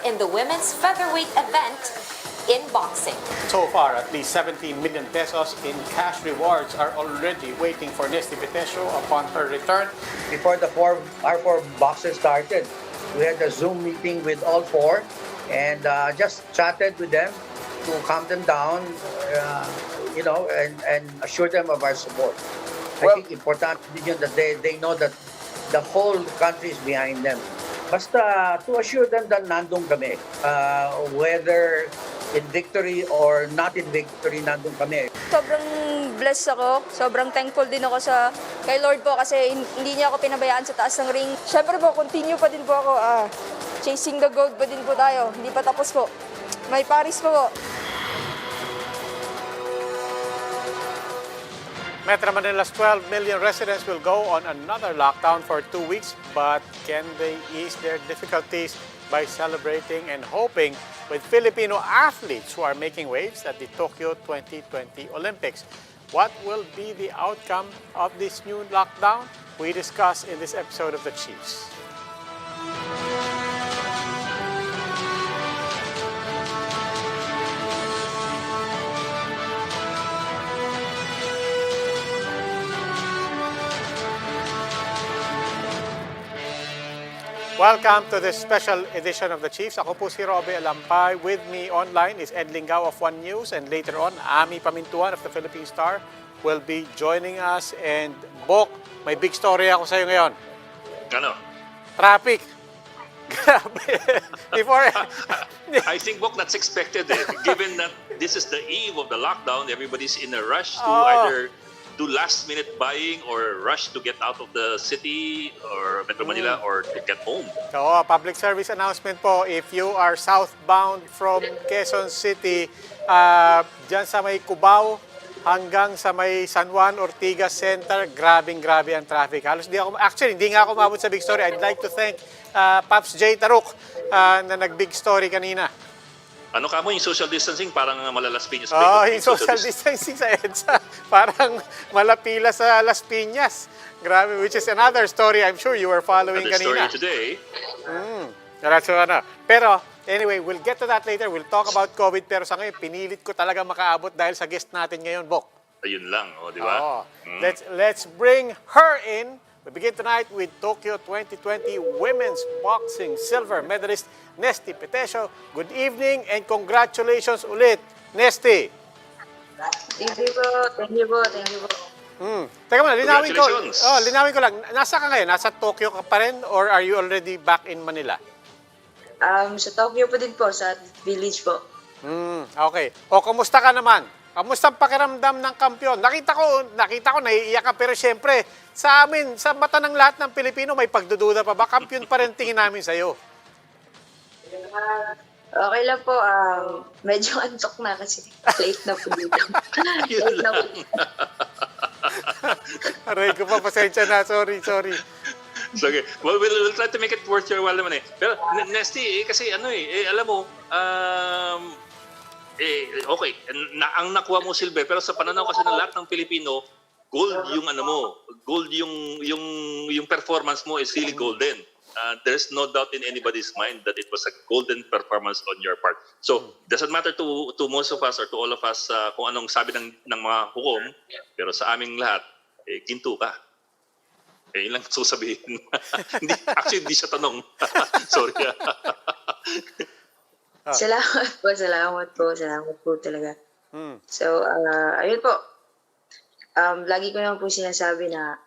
in the women's featherweight event in boxing. So far, at least 17 million pesos in cash rewards are already waiting for Nesty Petesio upon her return. Before our four boxers started, we had a Zoom meeting with all four and just chatted with them to calm them down, and assure them of our support. I think important din yun that they know that the whole country is behind them. Basta to assure them that nandun kami, whether in victory or not in victory, nandun kami. Sobrang blessed ako. Sobrang thankful din ako kay Lord po kasi hindi niya ako pinabayaan sa taas ng ring. Siyempre po, continue pa din po ako. Chasing the gold pa din po tayo. Hindi pa tapos po. May Paris po. Metro Manila's 12 million residents will go on another lockdown for 2 weeks, but can they ease their difficulties by celebrating and hoping with Filipino athletes who are making waves at the Tokyo 2020 Olympics? What will be the outcome of this new lockdown? We discuss in this episode of The Chiefs. Welcome to this special edition of The Chiefs. Ako po si Robe Alampay. With me online is Ed Lingao of One News, and later on, Ami Pamintuan of the Philippine Star will be joining us. And Bok, may big story ako sa iyo ngayon. Ano? Traffic. Grabe. Before I think, Bok, that's expected. Given that this is the eve of the lockdown, everybody's in a rush to either do last-minute buying or rush to get out of the city or Metro Manila or to get home. So, public service announcement po, if you are southbound from Quezon City, dyan sa may Cubao hanggang sa may San Juan, Ortigas Center, grabing-grabe ang traffic. Halos hindi nga ako umabot sa big story. I'd like to thank Paps J. Taruk na nag-big story kanina. Ano ka mo, yung social distancing, parang mala Las Piñas. Yung social distancing sa EDSA, parang malapila sa Las Piñas. Grabe, which is another story I'm sure you were following kanina. Another story Pero today. Pero anyway, we'll get to that later. We'll talk about COVID. Pero sa ngayon, pinilit ko talaga makaabot dahil sa guest natin ngayon, Bok. Ayun lang, di ba? Let's bring her in. We begin tonight with Tokyo 2020 Women's Boxing Silver Medalist Nesty Petesio. Good evening and congratulations ulit, Nesty. Thank you po. Thank you po. Thank you po. Teka muna, Congratulations. linawin ko lang. Nasa ka ngayon? Nasa Tokyo ka pa rin or are you already back in Manila? Sa Tokyo po din po, sa village po. Okay. O, kumusta ka naman? Kamusta ang pakiramdam ng kampiyon? Nakita ko, naiiyak ka, pero siyempre, sa amin, sa mata ng lahat ng Pilipino, may pagdududa pa ba? Kampiyon pa rin tingin namin sa'yo. Okay lang po. Medyo antok na kasi late na po dito. Late na po. Aray ko pa, pasensya na. Sorry. So, okay. Well, we'll try to make it worth your while naman eh. Pero, Nesty, kasi alam mo, okay, ang nakuha mo silver, pero sa pananaw kasi ng lahat ng Pilipino, gold yung performance mo is really golden. There's no doubt in anybody's mind that it was a golden performance on your part. So, doesn't matter to most of us or to all of us kung anong sabi ng mga hukom, pero sa aming lahat, ginto ka. Yun lang sasabihin. Actually, hindi siya tanong. Sorry. Salamat po talaga. So, ayun po. Lagi ko naman po sinasabi na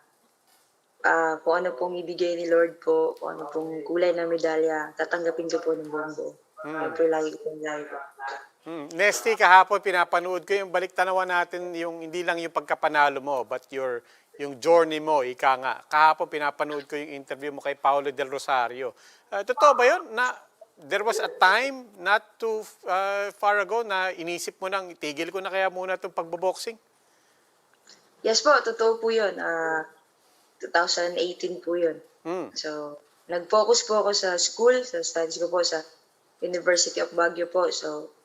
kung ano pong ibigay ni Lord po, kung ano pong kulay ng medalya, tatanggapin ko po ng buong buo. Ayun po lagi ko po. Nesty, kahapon pinapanood ko yung balik-tanawan natin, yung hindi lang yung pagkapanalo mo, but yung journey mo, ika nga. Kahapon pinapanood ko yung interview mo kay Paulo Del Rosario. Totoo ba yun na there was a time not too far ago na inisip mo nang itigil ko na kaya muna itong pagboboxing? Yes po, totoo po yun. 2018 po yun. So, nag-focus po ako sa school, sa studies ko po sa University of Baguio po. So,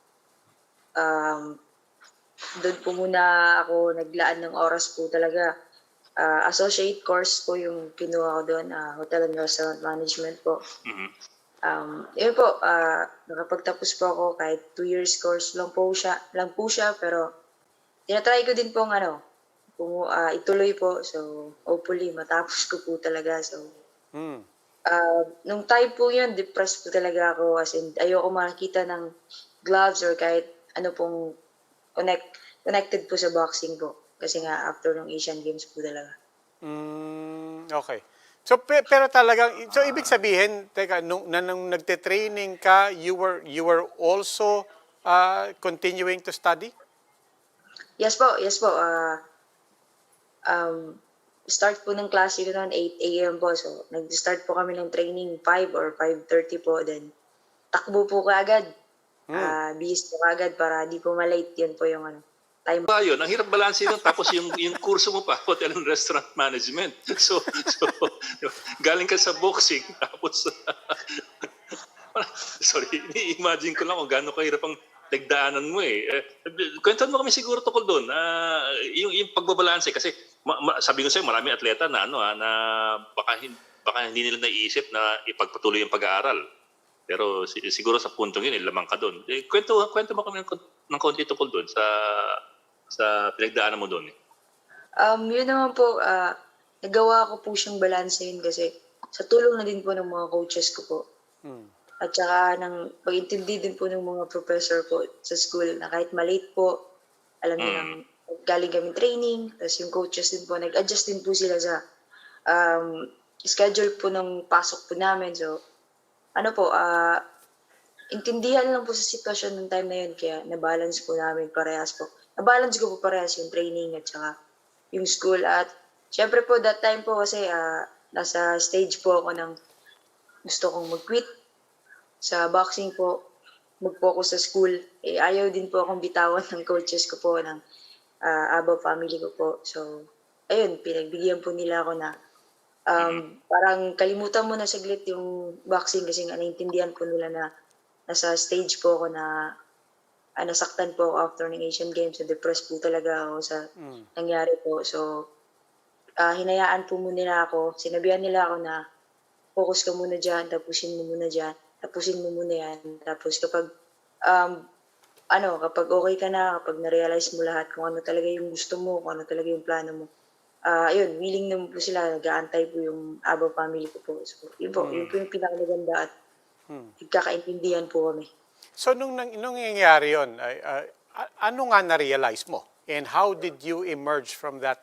doon po muna ako naglaan ng oras po talaga. Associate course po yung kinuha ko doon, Hotel and Restaurant Management po. Yun po, nakapagtapos po ako kahit 2 years course lang po siya, pero tinatry ko din pong kung ituloy po. So, hopefully, matapos ko po talaga. So, Hmm. nung time po yun, depressed po talaga ako. As in, ayoko makakita ng gloves or kahit ano pong connected po sa boxing po. Kasi nga, after ng Asian Games po talaga. Okay. So pero talagang so ibig sabihin, teka, nung nagte-training ka, you were also continuing to study? Yes po, yes po. Start po ng klase ko noon 8 a.m. po. So, nag-start po kami ng training 5 or 5:30 po. Then, takbo po kaagad. Bihis po kaagad para di po malate. Yun po yung time. Ba yun, ang hirap balansin nun, tapos yung kurso mo pa, hotel and restaurant management. So galing ka sa boxing, tapos, sorry, imagine ko lang kung gaano kahirap ang nagdaanan mo eh. Kwentuhan mo kami siguro tukol doon, yung pagbabalanse, kasi sabi ko sa'yo, maraming atleta na, na baka hindi nila naiisip na ipagpatuloy yung pag-aaral. Pero siguro sa puntong yun, lamang ka doon. Kwento mo kami ng konti tukol doon sa pinagdaanan mo doon. Yun naman po, nagawa ko po siyang balansehin kasi sa tulong na din po ng mga coaches ko po. At saka ng pag-intindi din po ng mga professor po sa school na kahit malate po, alam niyo nang galing kami training, tapos yung coaches din po, nag-adjust din po sila sa schedule po ng pasok po namin. So, intindihan lang po sa sitwasyon ng time na yun, kaya nabalance po namin parehas po. Nabalance ko po parehas yung training at saka yung school. At syempre po, that time po kasi nasa stage po ako ng gusto kong mag-quit sa boxing po, mag-focus sa school. Ayaw din po akong bitawan ng coaches ko po, ng Aba family ko po. So, ayun, pinagbigyan po nila ako na parang kalimutan mo na saglit yung boxing kasi nga naintindihan po nila na nasa stage po ako na nasaktan po ako after ng Asian Games. So, depressed po talaga ako sa nangyari po. So, hinayaan po muna ako. Sinabihan nila ako na focus ka muna dyan, tapusin mo muna dyan, tapusin mo muna yan. Tapos kapag kapag okay ka na, kapag na-realize mo lahat kung ano talaga yung gusto mo, kung ano talaga yung plano mo, ayun, willing naman po sila, nag-aantay po yung Aba family ko po. So, yun po yung pinakamaganda at nagkakaintindihan po kami. So nung nangyayari yun, ano nga na-realize mo? And how did you emerge from that,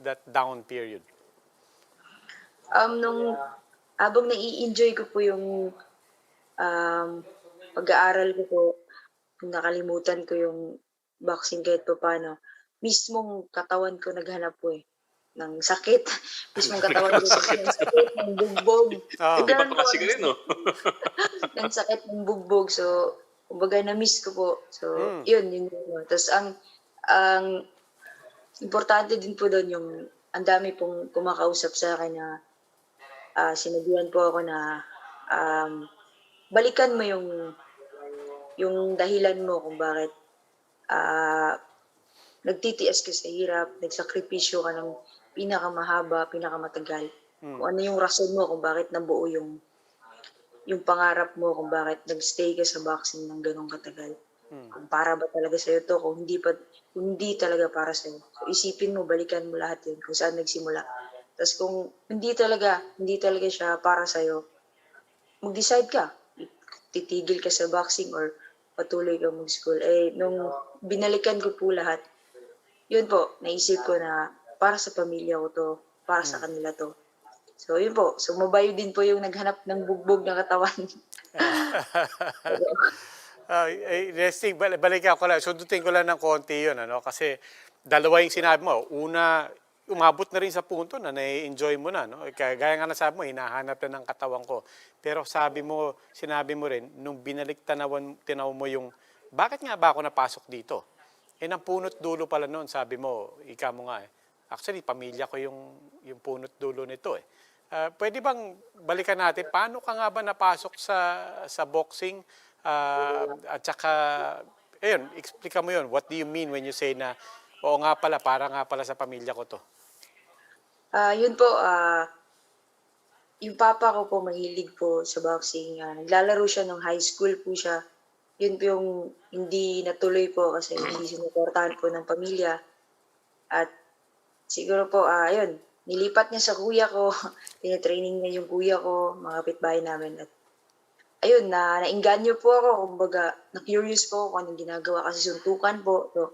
that down period? Habang nai-enjoy ko po yung pag-aaral ko po, nakalimutan ko yung boxing kahit pa paano, mismong katawan ko naghanap po ng sakit. Mismong katawan ko ng sakit, ng bugbog. Di ba pa kasi ganun, no? Ng sakit ng bugbog. So, kumbaga na-miss ko po. So, yun. Tapos, ang importante din po doon yung ang dami pong kumakausap sa akin na sinabihan po ako na balikan mo yung dahilan mo kung bakit nagtitiis ka sa hirap, nagsakripisyo ka ng pinakamahaba, pinakamatagal. Kung ano yung rason mo kung bakit nabuo yung pangarap mo, kung bakit nagstay ka sa boxing ng ganong katagal. Kung para ba talaga sa'yo to, kung hindi talaga para sa'yo. So, isipin mo, balikan mo lahat yun, kung saan nagsimula. Tapos kung hindi talaga siya para sa'yo, mag-decide ka. Titigil ka sa boxing or patuloy ka mag-school. Nung binalikan ko po lahat, yun po, naisip ko na para sa pamilya ko to, para sa kanila to. So, yun po. So, mabayo din po yung naghanap ng bugbog na katawan. Resting, balikan ko lang. Sundutin ko lang ng konti yun, kasi dalawa yung sinabi mo. Una, umabot na rin sa punto na na-enjoy mo na, no? Gaya nga nasabi mo, hinahanap na ng katawan ko. Pero sinabi mo rin, nung binalik tinaw mo yung, bakit nga ba ako napasok dito? Ang punot dulo pala noon, sabi mo, ika mo nga actually, pamilya ko yung punot dulo nito Pwede bang balikan natin, paano ka nga ba napasok sa boxing? At saka, ayun, explica mo yun. What do you mean when you say na, oo nga pala, para nga pala sa pamilya ko to? Yun po, yung papa ko po mahilig po sa boxing. Naglalaro siya nung high school po siya. Yun po yung hindi natuloy po kasi hindi sinuportahan po ng pamilya. At siguro po, ayun, nilipat niya sa kuya ko. Tinitraining niya yung kuya ko, mga kapitbahay namin. At ayun, nainganyo po ako. Kumbaga, na-curious po ako kung anong ginagawa kasi suntukan po. So,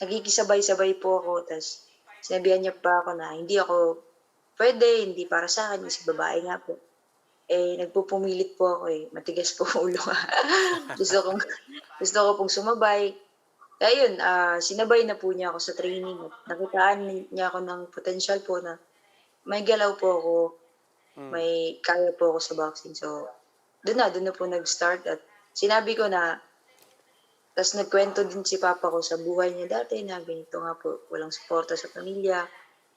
nagkikisabay-sabay po ako. Tapos, sinabihan niya pa ako na hindi ako pwede, hindi para sa akin, kasi babae nga po. Nagpupumilit po ako matigas po ulo. gusto ko pong sumabay. Kaya yun, sinabay na po niya ako sa training. Nakitaan niya ako ng potential po na may galaw po ako, may kaya po ako sa boxing. So, doon na po nag-start at sinabi ko na, tapos nagkwento din si papa ko sa buhay niya dati na ganito nga po, walang suporta sa pamilya.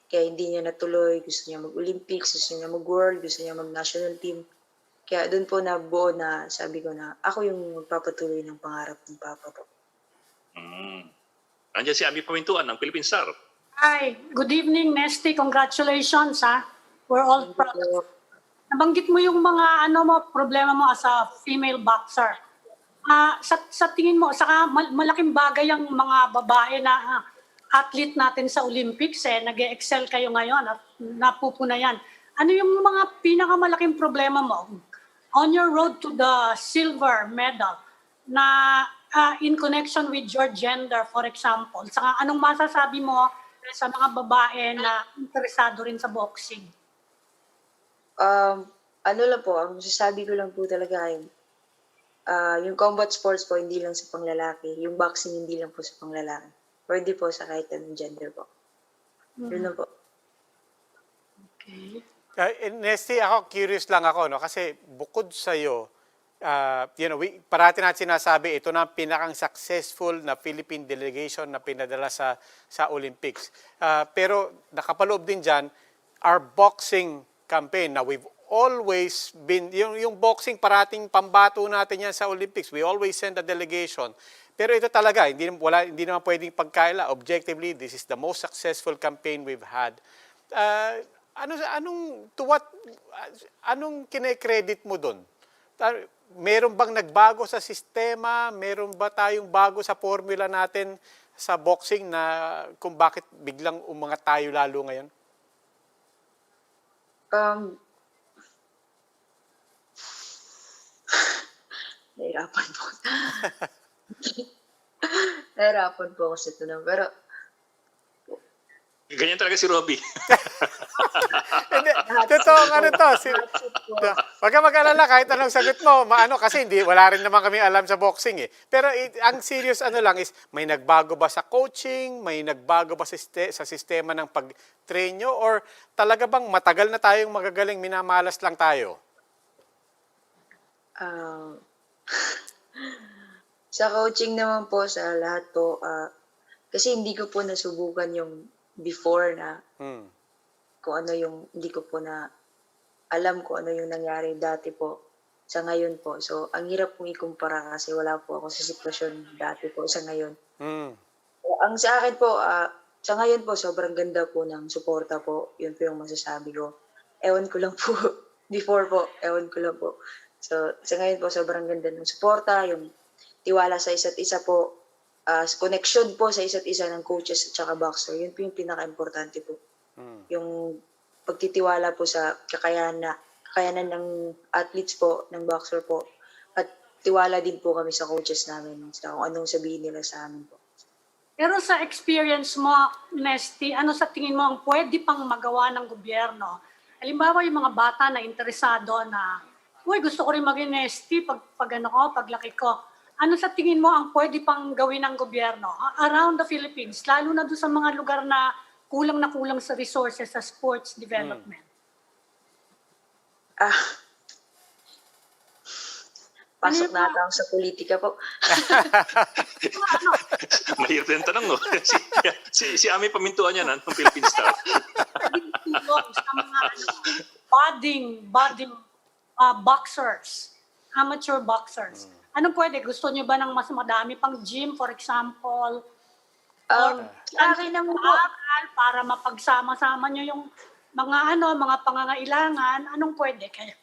Kaya hindi niya natuloy, gusto niya mag-Olympics, gusto niya mag-World, gusto niya mag-national team. Kaya doon po nabuo na sabi ko na ako yung magpapatuloy ng pangarap ng papa po. Nandiyan si Ami Pamintuan ng Philippine Star. Hi, good evening, Nesty. Congratulations, ha. We're all proud. Nabanggit mo yung mga problema mo as a female boxer. Sa tingin mo, saka malaking bagay ang mga babae na athlete natin sa Olympics, nag-excel kayo ngayon at napupunayan. Ano yung mga pinakamalaking problema mo on your road to the silver medal na in connection with your gender, for example? Saka anong masasabi mo sa mga babae na interesado rin sa boxing? Ano lang po, ang masasabi ko lang po talaga ay yung combat sports po hindi lang sa panglalaki, yung boxing hindi lang po sa panglalaki. Pwede po sa kahit anong gender po. Yun na po. Okay. Nesty, ako curious lang ako, no? Kasi bukod sa'yo, parati natin sinasabi, ito na ang pinakang successful na Philippine delegation na pinadala sa Olympics. Pero nakapaloob din dyan, our boxing campaign, na we've always been, yung boxing parating pambato natin yan sa Olympics. We always send a delegation. Pero ito talaga, hindi naman pwedeng pagkaila. Objectively, this is the most successful campaign we've had. Anong kine-credit mo doon? Meron bang nagbago sa sistema? Meron ba tayong bago sa formula natin sa boxing na kung bakit biglang umangat tayo lalo ngayon? Nahirapan po. Nahirapan po ako sa tanong. Pero, Ganyan talaga si Robbie. Hindi, totoo wag ka mag-alala kahit anong sagot mo, kasi wala rin naman kami alam sa boxing Pero ang serious lang is, may nagbago ba sa coaching, may nagbago ba sa sistema ng pag-train nyo, or talaga bang matagal na tayong magagaling, minamalas lang tayo? sa coaching naman po, sa lahat po, kasi hindi ko po nasubukan yung before na kung ano yung, hindi ko po na alam kung ano yung nangyari dati po sa ngayon po. So, ang hirap pong ikumpara kasi wala po ako sa sitwasyon dati po sa ngayon. So, ang sa akin po, sa ngayon po, sobrang ganda po ng suporta po. Yun po yung masasabi ko. Ewan ko lang po. Before po, ewan ko lang po. So, sa ngayon po, sobrang ganda ng suporta, yung tiwala sa isa't isa po, connection po sa isa't isa ng coaches at saka boxer. Yun po yung pinaka-importante po. Yung pagtitiwala po sa kakayanan ng athletes po, ng boxer po. At tiwala din po kami sa coaches namin sa kung anong sabihin nila sa amin po. Pero sa experience mo, Nesty, ano sa tingin mo ang pwede pang magawa ng gobyerno? Halimbawa yung mga bata na interesado na, gusto ko rin maging Nesty paglaki ko. Ano sa tingin mo ang pwede pang gawin ng gobyerno around the Philippines, lalo na doon sa mga lugar na kulang sa resources sa sports development? Pasok na ako sa politika po. Mahirap yung tanong, no? si Ami Pamintuan yan, ng Philippine Star. Sa mga budding boxers, amateur boxers. Anong pwede? Gusto niyo ba ng mas madami pang gym, for example? Akin naman po. Para mapagsama-sama niyo yung mga pangangailangan, anong pwede kayo?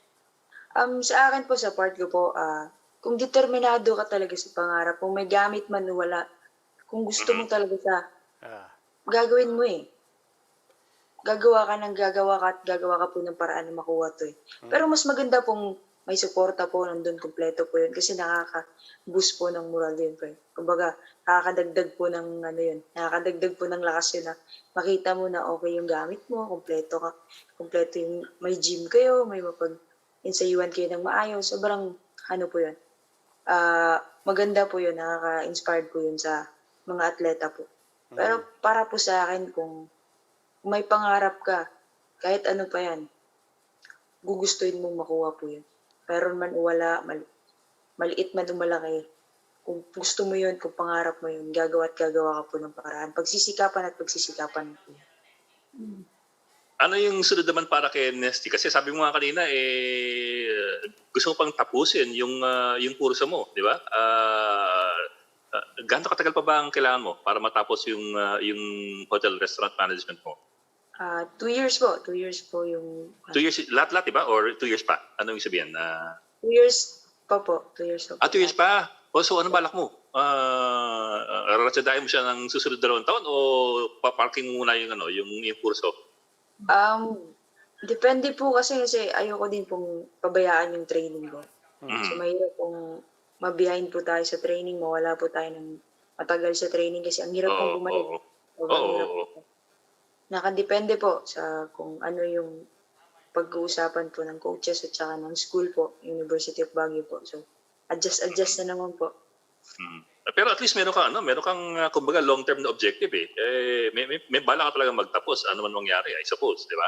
Sa akin po, sa part ko po, kung determinado ka talaga sa pangarap, kung may gamit man o wala, kung gusto mo talaga gagawin mo eh. Gagawa ka at gagawa ka po ng paraan na makuha to eh. Pero mas maganda pong may suporta po, nandun kompleto po yun kasi nakaka-boost po ng moral yun po. Kumbaga, nakakadagdag po ng nakakadagdag po ng lakas yun na makita mo na okay yung gamit mo, kompleto ka, kompleto yung may gym kayo, may mapag-ensayuan kayo ng maayos, sobrang po yun. Maganda po yun, nakaka-inspired po yun sa mga atleta po. Pero para po sa akin, kung may pangarap ka, kahit ano pa yan, gugustuhin mong makuha po yun. Meron man o wala, maliit man o malaki, kung gusto mo yun, kung pangarap mo yun, gagawa ka po ng paraan. Pagsisikapan mo po yun. Ano yung sunod naman para kay Nesty? Kasi sabi mo nga kanina, gusto mo pang tapusin yung kurso mo, di ba? Gaano katagal pa ba ang kailangan mo para matapos yung hotel restaurant management mo? 2 years po. 2 years po yung... 2 years, lahat-lahat, di ba? Or 2 years pa? Ano yung sabihin? 2 years pa po. 2 years pa po. 2 years pa? O, so ano balak mo? Ratsadahin mo siya ng susunod 2 taon o paparking mo muna yung kurso? Depende po kasi ayoko din pong pabayaan yung training ko. So mahirap pong ma-behind po tayo sa training, mawala po tayo ng matagal sa training kasi ang hirap pong bumalik. Nakadepende po sa kung ano yung pag-uusapan po ng coaches at saka ng school po, University of Baguio po. So, adjust na naman po. Pero at least meron kang kumbaga long-term na objective eh. May bala ka talaga magtapos, ano man mangyari, I suppose, di ba?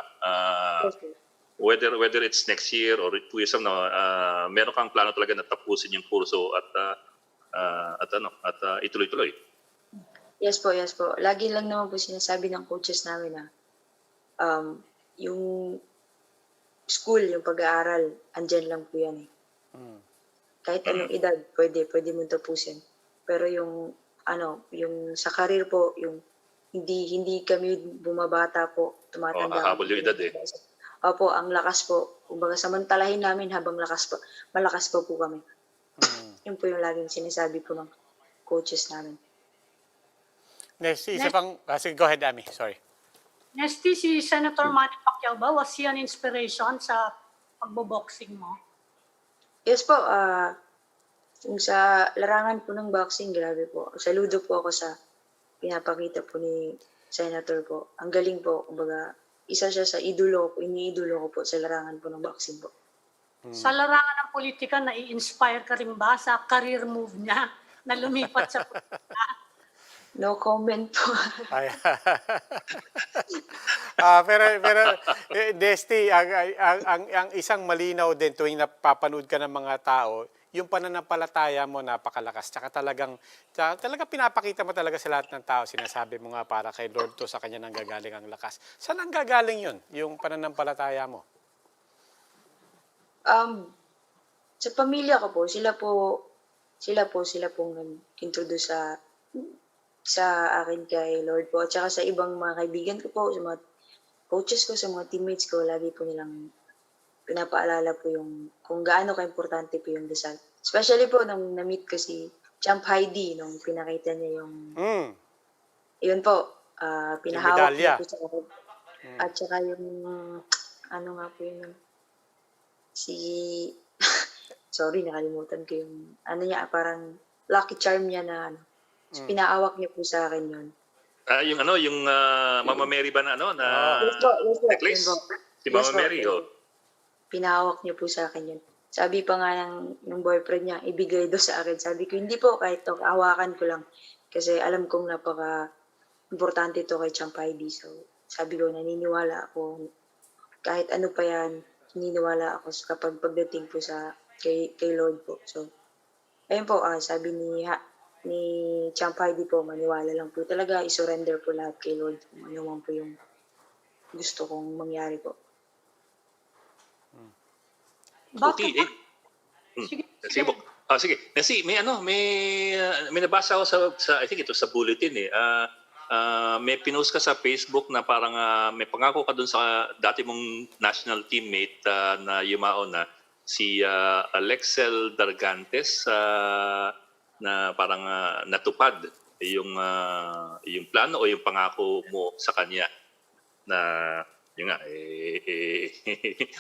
Whether it's next year or 2 years from now, meron kang plano talaga na tapusin yung kurso at ituloy-tuloy. Yes po. Lagi lang naman po sinasabi ng coaches namin na yung school, yung pag-aaral, andyan lang po yan eh. Kahit anong edad, pwede mong tapusin. Pero yung sa career po, yung hindi kami bumabata po, tumatanda. Hahabol yung edad eh. Opo, ang lakas po. Kumbaga samantalahin namin habang malakas pa po kami. Yun po yung laging sinasabi po ng coaches namin. Nesty, isa pang... sige, go ahead, Ami. Sorry. Nesty, si Senator Manny Pacquiao ba, was he an inspiration sa pagboboxing mo? Yes po. Yung sa larangan po ng boxing, grabe po. Saludo po ako sa pinapakita po ni Senator po. Ang galing po. Kumbaga, isa siya sa iniidolo ko po sa larangan po ng boxing po. Sa larangan ng politika, nai-inspire ka rin ba sa career move niya na lumipat sa politika? No comment po. pero Nesty, ang isang malinaw din tuwing napapanood ka ng mga tao, yung pananampalataya mo napakalakas. Tsaka talagang pinapakita mo talaga sa lahat ng tao. Sinasabi mo nga para kay Lord to, sa kanya nanggagaling ang lakas. Saan ang gagaling yun, yung pananampalataya mo? Sa pamilya ko po, sila pong nag-introduce sa akin kay Lord po. At saka sa ibang mga kaibigan ko po, sa mga coaches ko, sa mga teammates ko, lagi po nilang pinapaalala po yung kung gaano ka-importante po yung dasal. Especially po nung na-meet ko si Champ Heidi, nung pinakita niya yung yun po, pinahawak niya po sa akin. At saka yung sorry, nakalimutan ko yung niya, parang lucky charm niya na so, pinaawak niya po sa akin yun. Yung Mama Mary ba na Yes po. necklace? Si Mama Mary, Pinahawak niya po sa akin yun. Sabi pa nga ng boyfriend niya, ibigay do sa akin. Sabi ko, hindi po, kahit to, hawakan ko lang. Kasi alam kong napaka-importante to kay Champ Heidi. So, sabi ko, naniniwala ako. Kahit ano pa yan, naniniwala ako kapag pagdating po kay Lord po. So, ayun po, sabi ni Champ Heidi po, maniwala lang po talaga, isurrender po lahat kay Lord. Kung ano man po yung gusto kong mangyari po. Okay. Sige po. Sige. Kasi may nabasa ako sa I think ito sa bulletin eh. may pinost ka sa Facebook na parang may pangako ka dun sa dati mong national teammate na yumao na si Alexel Dargantes na parang natupad yung plano o yung pangako mo sa kanya na yun nga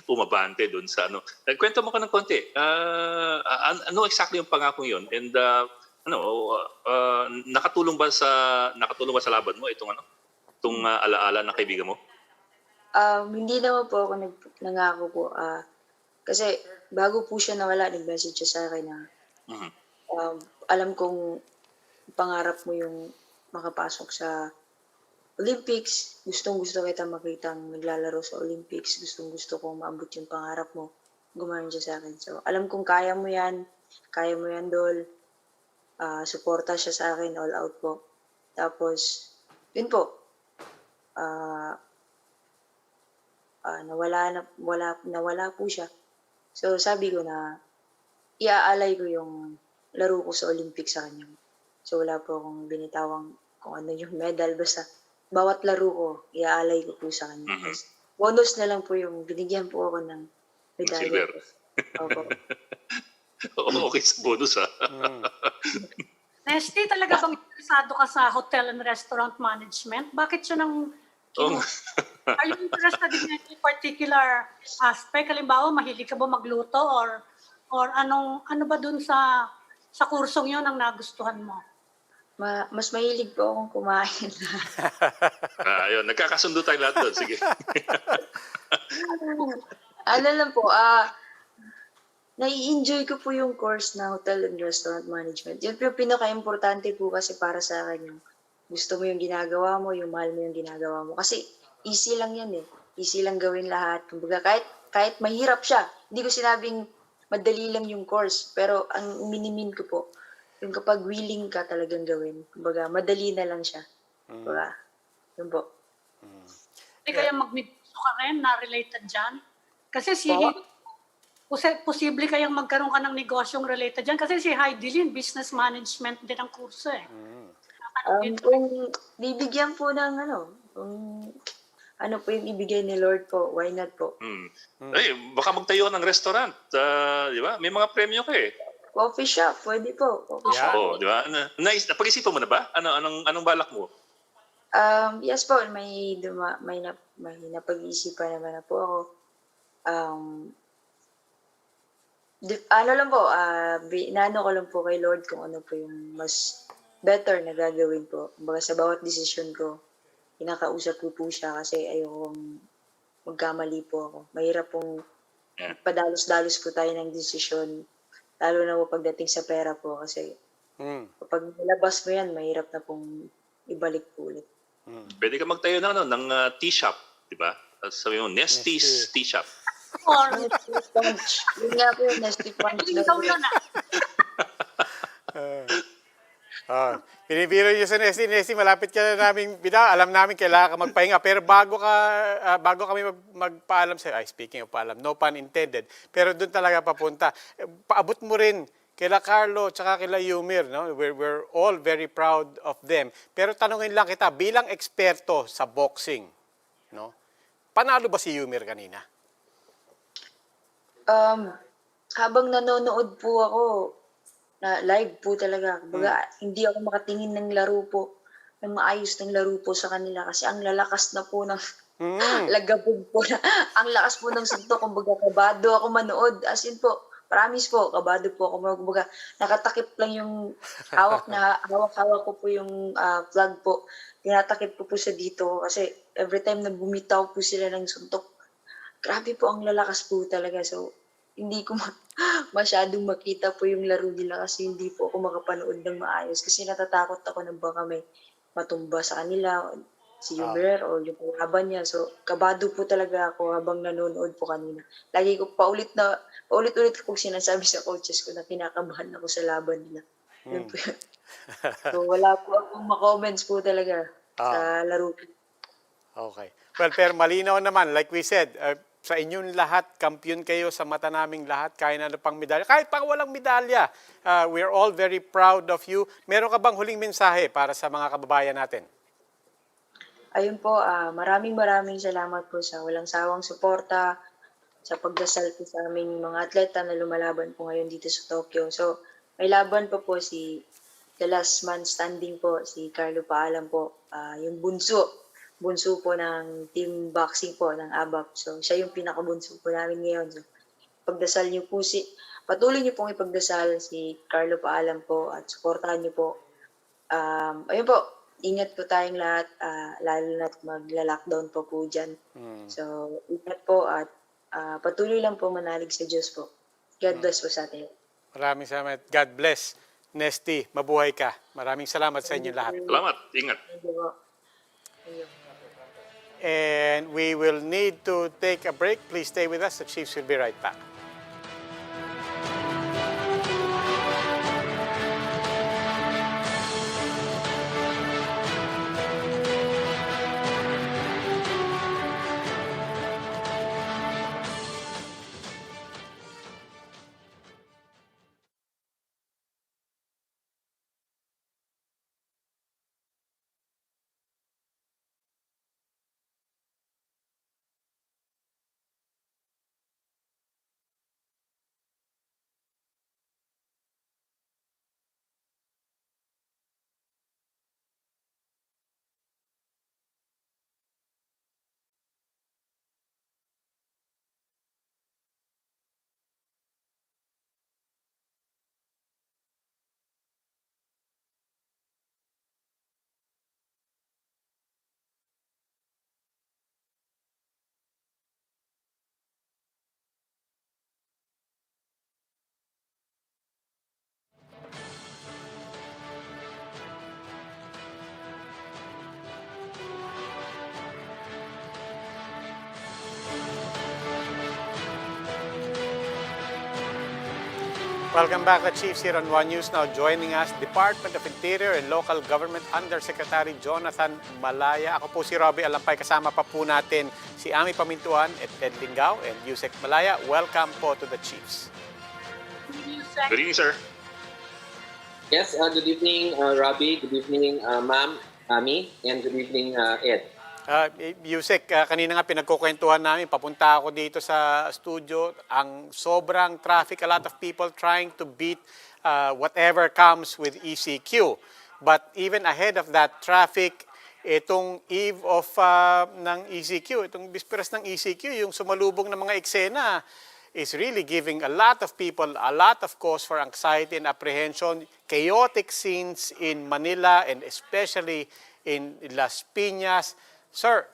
umabante doon sa ano. Kwento mo ka ng konti. Ano exactly yung pangako yun? And nakatulong ba sa laban mo itong alaala ng kaibigan mo? Hindi naman po ako nangako po. Kasi bago po siya nawala, nag-message siya sa akin na alam kong pangarap mo yung makapasok sa Olympics. Gustong-gusto kita makitang naglalaro sa Olympics. Gustong-gusto kong maabot yung pangarap mo. Gumanon siya sa akin. So, alam kong kaya mo yan. Kaya mo yan, Dol. Suporta siya sa akin, all out po. Tapos, yun po. Nawala po siya. So, sabi ko na iaalay ko yung laro ko sa Olympics sa kanya. So, wala po akong binitawang kung ano yung medal. Basta, bawat laro ko, iaalay ko po sa kanya. Bonus na lang po yung binigyan po ako ng medalya. Silver. Opo. Okay sa bonus Nesty, talaga bang interesado ka sa hotel and restaurant management? Bakit yun ang Are you interested in any particular aspect? Halimbawa, mahilig ka ba magluto or ano ba dun sa kursong yun ang nagustuhan mo? Mas mahilig po akong kumain. Ayun, nagkakasundo tayo lahat doon. Sige. Ano lang po, nai-enjoy ko po yung course na Hotel and Restaurant Management. Yun po yung pinaka-importante po kasi para sa akin yung gusto mo yung ginagawa mo, yung mahal mo yung ginagawa mo. Kasi easy lang yan eh. Easy lang gawin lahat. Kumbaga, kahit mahirap siya, hindi ko sinabing madali lang yung course. Pero ang minimin ko po, yung kapag willing ka talagang gawin, kumbaga, madali na lang siya. Kumbaga, yun po. Hindi kaya mag-negosyo ka rin na related dyan? Kasi posible kayang magkaroon ka ng negosyong related dyan. Kasi si Heidi Lynn, business management din ang kurso eh. Kung bibigyan po ng ano po yung ibigay ni Lord po, why not po? Ay, baka magtayo ng restaurant. Di ba? May mga premyo ka eh. Coffee shop, pwede po. Coffee shop. Oh, di ba? Napag-isipan mo na ba? Anong balak mo? Yes po, may napag-iisipan naman na po ako. Ano lang po, inaano ko lang po kay Lord kung ano po yung mas better na gagawin po. Kumbaga sa bawat desisyon ko, kinakausap ko po siya kasi ayokong magkamali po ako. Mahirap pong padalos-dalos po tayo ng desisyon, lalo na po pagdating sa pera po kasi kapag nilabas mo yan, mahirap na pong ibalik po ulit. Pwede ka magtayo ng tea shop, di ba? Sabi mo, Nesty's Tea Shop. Or, Nesty Punch. Yun nga po yung Nesty Punch. ikaw yun Pinibiro niyo sa Nesty, malapit ka na namin bida. Alam namin kailangan ka magpahinga. Pero bago kami magpaalam sa'yo, speaking of paalam, no pun intended, pero doon talaga papunta. Paabot mo rin kila Carlo tsaka kila Yumir, no? We're all very proud of them. Pero tanungin lang kita, bilang eksperto sa boxing, no? Panalo ba si Yumir kanina? Habang nanonood po ako, na live po talaga, kumbaga, hindi ako makatingin ng laro po, ng maayos ng laro po sa kanila kasi ang lalakas na po ng lagabog po na, ang lakas po ng suntok, kumbaga, kabado ako manood, as in po, promise po, kabado po ako, kumbaga, nakatakip lang yung hawak ko po yung flag po, tinatakip ko po sa dito kasi every time na bumitaw po sila ng suntok, grabe po ang lalakas po talaga. So, hindi ko masyadong makita po yung laro nila kasi hindi po ako makapanood ng maayos. Kasi natatakot ako na baka may matumba sa kanila, si Yumir o yung kalaban niya. So, kabado po talaga ako habang nanonood po kanina. Lagi ko paulit-ulit ko sinasabi sa coaches ko na kinakabahan ako sa laban nila. Yun po yun. So, wala po akong ma-comments po talaga sa laro po. Okay. Well, pero malinaw naman, like we said, sa inyong lahat, kampiyon kayo sa mata naming lahat, kahit ano pang medalya. Kahit pang walang medalya, we're all very proud of you. Meron ka bang huling mensahe para sa mga kababayan natin? ayun po, maraming salamat po sa walang sawang suporta, sa pagdasal po sa aming mga atleta na lumalaban po ngayon dito sa Tokyo. So, may laban po si the last man standing po, si Carlo Paalam po, yung bunso po ng team boxing po ng ABAP. So, siya yung pinakabunso po namin ngayon. So, pagdasal niyo po patuloy niyo pong ipagdasal si Carlo Paalam po at suportahan niyo po. Ayun po, ingat po tayong lahat, lalo na't magla-lockdown po dyan. So, ingat po at patuloy lang po manalig sa Diyos po. God bless po sa atin. Maraming salamat. God bless. Nesty, mabuhay ka. Maraming salamat sa inyo lahat. Salamat. Ingat. Thank you po. Thank you. And we will need to take a break. Please stay with us. The Chiefs will be right back. Welcome back, the Chiefs here on One News. Now joining us, Department of Interior and Local Government Undersecretary Jonathan Malaya. Ako po si Robbie Alampay, kasama pa po natin si Ami Pamintuan at Ed Lingao and Yusek Malaya. Welcome po to the Chiefs. Good evening, sir. Yes, good evening, Robbie. Good evening, Ma'am, Ami, and good evening, Ed. Yusek, kanina nga pinagkukwentuhan namin, papunta ako dito sa studio, ang sobrang traffic, a lot of people trying to beat whatever comes with ECQ. But even ahead of that traffic, itong eve of ng ECQ, itong bisperas ng ECQ, yung sumalubong ng mga eksena, is really giving a lot of people a lot of cause for anxiety and apprehension. Chaotic scenes in Manila and especially in Las Piñas. Sir,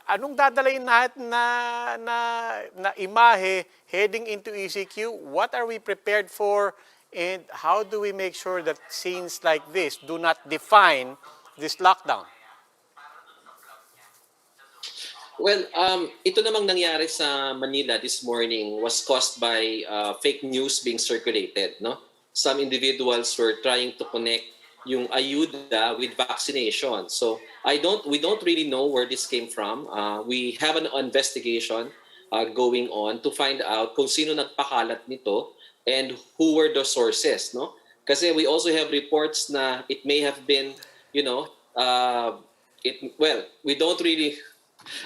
anong dadalayin natin na imahe heading into ECQ? What are we prepared for? And how do we make sure that scenes like this do not define this lockdown? Well, ito namang nangyari sa Manila this morning was caused by fake news being circulated. No, some individuals were trying to connect yung ayuda with vaccination. So we don't really know where this came from. We have an investigation going on to find out kung sino nagpakalat nito and who were the sources. No, kasi we also have reports na it may have been, we don't really.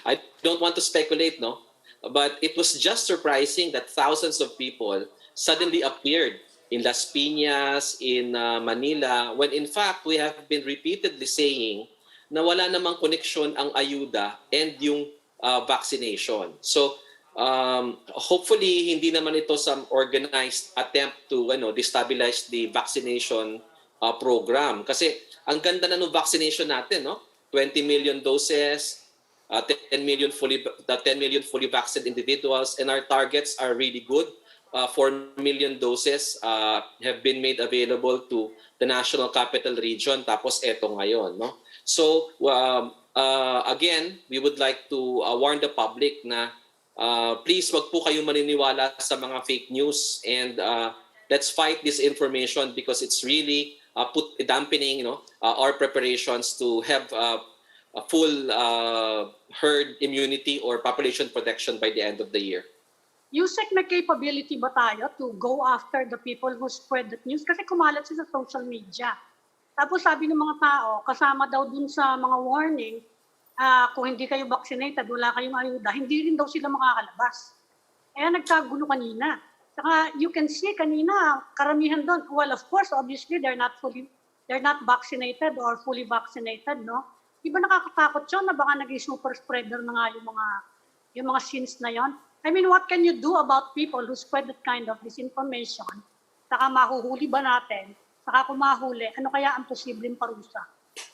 I don't want to speculate, no? But it was just surprising that thousands of people suddenly appeared in Las Piñas, in Manila, when in fact we have been repeatedly saying na wala namang connection ang ayuda and yung vaccination. So hopefully hindi naman ito some organized attempt to destabilize the vaccination program. Kasi ang ganda na ng vaccination natin, no? 20 million doses, 10 million fully vaccinated individuals, and our targets are really good. 4 million doses have been made available to the National Capital Region. Tapos eto ngayon, no? So again, we would like to warn the public na please wag po kayo maniniwala sa mga fake news, and let's fight this information because it's really dampening our preparations to have a full herd immunity or population protection by the end of the year. Yusek, may capability ba tayo to go after the people who spread that news? Kasi kumalat siya sa social media. Tapos sabi ng mga tao, kasama daw dun sa mga warning, kung hindi kayo vaccinated, wala kayong ayuda, hindi rin daw sila makakalabas. Kaya nagkagulo kanina. Saka you can see kanina, karamihan doon, well, of course, obviously, they're not vaccinated or fully vaccinated, no? Di ba nakakatakot yun na baka naging super spreader na nga yung mga scenes na yon? I mean, what can you do about people who spread that kind of disinformation? Saka mahuhuli ba natin? Saka kung mahuli, ano kaya ang posibleng parusa?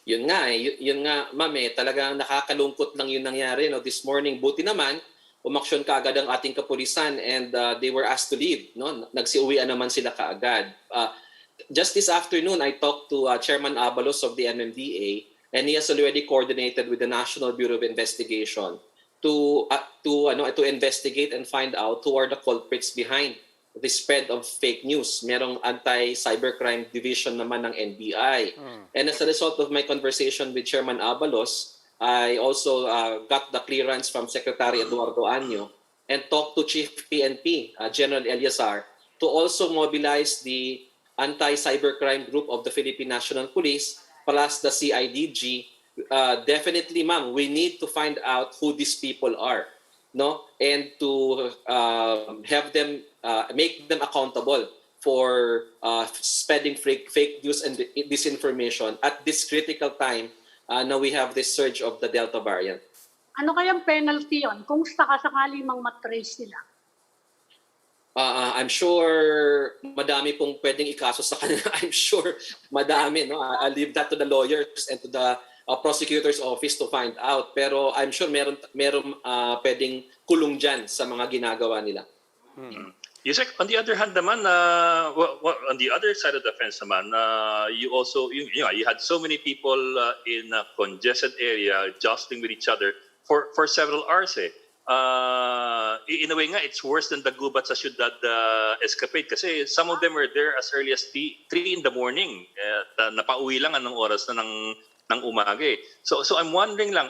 Yun nga yun nga ma'am talagang nakakalungkot lang yung nangyari no this morning. Buti naman umaksyon kaagad ang ating kapulisan and they were asked to leave no. Nagsiuwian naman sila kaagad. Just this afternoon I talked to Chairman Abalos of the MMDA and he has already coordinated with the National Bureau of Investigation to investigate and find out who are the culprits behind the spread of fake news. Merong Anti-CYBERCRIME Division naman ng NBI. And as a result of my conversation with Chairman Abalos, I also got the clearance from Secretary Eduardo Año and talked to Chief PNP, General Eliazar, to also mobilize the Anti-CYBERCRIME Group of the Philippine National Police plus the CIDG. Definitely, ma'am, we need to find out who these people are, no, and to have them make them accountable for spreading fake news and disinformation at this critical time. Now we have this surge of the Delta variant. Ano kayang penalty yon kung sakasakali mang matrace sila? I'm sure madami pong pwedeng ikaso sa kanila. I'm sure madami. No? I'll leave that to the lawyers and to the prosecutor's office to find out. Pero I'm sure meron pwedeng kulong dyan sa mga ginagawa nila. Yes, on the other hand naman, on the other side of the fence naman, you also, you had so many people in a congested area jostling with each other for several hours. In a way nga, it's worse than the gubat sa Ciudad escapade kasi some of them were there as early as 3 in the morning. Napauwi lang anong oras na ng umaga. So I'm wondering lang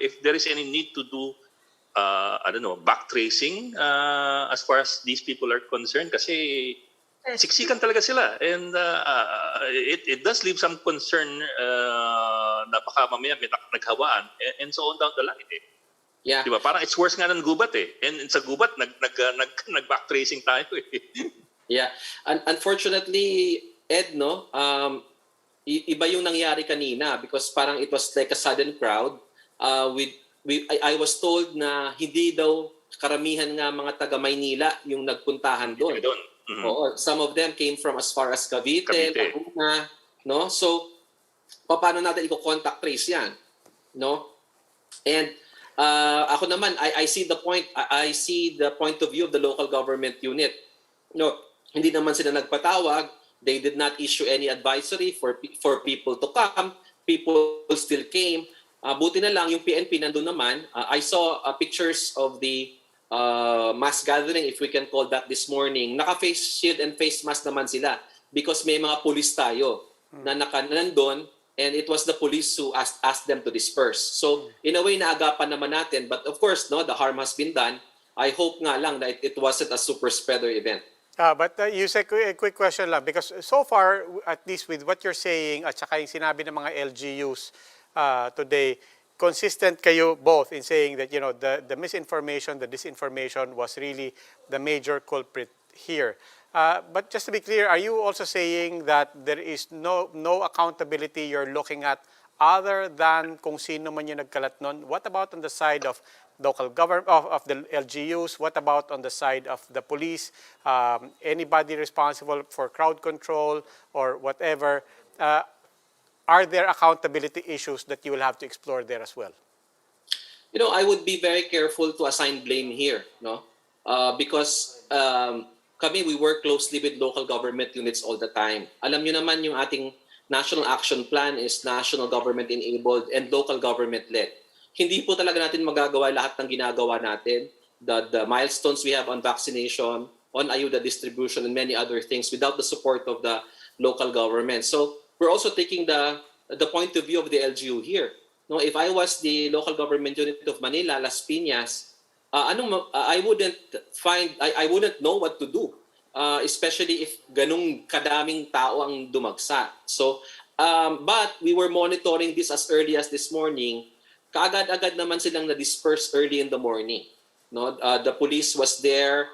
if there is any need to do I don't know, backtracing as far as these people are concerned kasi siksikan talaga sila and it does leave some concern na baka mamaya may naghawaan and so on down the line. Yeah. Diba? Parang it's worse nga ng gubat and sa gubat nag-backtracing tayo Yeah. Unfortunately, Ed, no, iba yung nangyari kanina because parang it was like a sudden crowd I was told na hindi daw karamihan nga mga taga Maynila yung nagpuntahan doon. Oo, some of them came from as far as Cavite. Laguna, no? So, paano natin i-contact trace yan? No? And ako naman, I see the point. I see the point of view of the local government unit. No, hindi naman sila nagpatawag. They did not issue any advisory for people to come. People still came. Buti na lang yung PNP nandun naman. I saw pictures of the mass gathering, if we can call that, this morning. Naka-face shield and face mask naman sila because may mga police tayo na nandun and it was the police who asked them to disperse. So in a way, naagapan naman natin. But of course, no, the harm has been done. I hope nga lang that it wasn't a super spreader event. But you say a quick question lang because so far, at least with what you're saying at saka yung sinabi ng mga LGUs today, consistent kayo both in saying that the misinformation, the disinformation was really the major culprit here. But just to be clear, are you also saying that there is no accountability you're looking at other than kung sino man yung nagkalat nun? What about on the side of local government, of the LGUs? What about on the side of the police? Anybody responsible for crowd control or whatever? Are there accountability issues that you will have to explore there as well? I would be very careful to assign blame here, no? Because we work closely with local government units all the time. Alam nyo naman yung ating National Action Plan is national government enabled and local government led. Hindi po talaga natin magagawa lahat ng ginagawa natin, the milestones we have on vaccination, on ayuda distribution, and many other things without the support of the local government. So we're also taking the point of view of the LGU here. No, if I was the local government unit of Manila, Las Piñas, I wouldn't know what to do, especially if ganung kadaming tao ang dumagsa. So, but we were monitoring this as early as this morning. kaagad-agad naman silang na-disperse early in the morning. No, the police was there.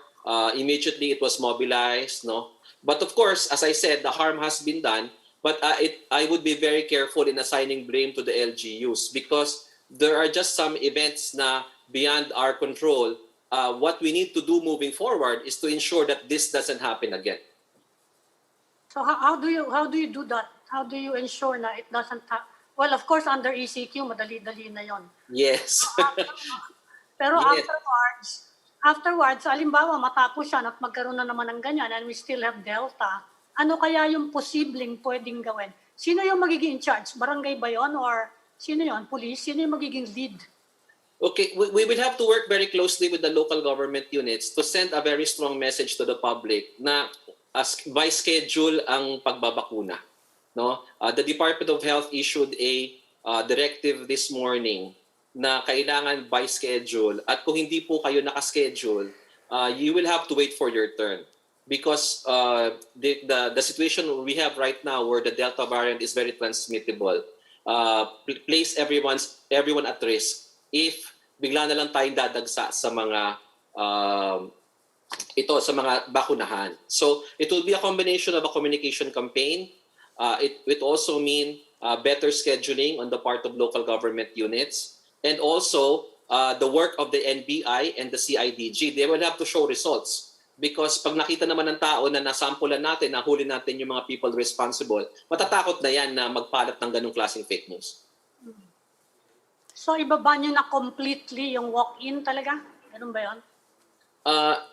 Immediately, it was mobilized. No, but of course, as I said, the harm has been done. But I would be very careful in assigning blame to the LGUs because there are just some events na beyond our control. What we need to do moving forward is to ensure that this doesn't happen again. So how do you do that? How do you ensure na it doesn't well, of course, under ECQ, madali-dali na yon. Yes. Pero Yes. afterwards, halimbawa, matapos siya at magkaroon na naman ng ganyan and we still have Delta, ano kaya yung posibleng pwedeng gawin? Sino yung magiging in charge? Barangay ba yun? Or sino yun? Police? Sino yung magiging lead? Okay, we will have to work very closely with the local government units to send a very strong message to the public na by schedule ang pagbabakuna. No, the Department of Health issued a directive this morning na kailangan by schedule at kung hindi po kayo naka-schedule, you will have to wait for your turn because the situation we have right now where the Delta variant is very transmittable place everyone at risk if bigla na lang tayong dadagsa sa mga sa mga bakunahan. So it will be a combination of a communication campaign. It would also mean better scheduling on the part of local government units and also the work of the NBI and the CIDG. They will have to show results because pag nakita naman ng tao na nasampulan natin, nahuli natin yung mga people responsible, matatakot na yan na magpalat ng ganung klaseng fake news. So ibaba nyo na completely yung walk-in talaga? Ganun ba yun?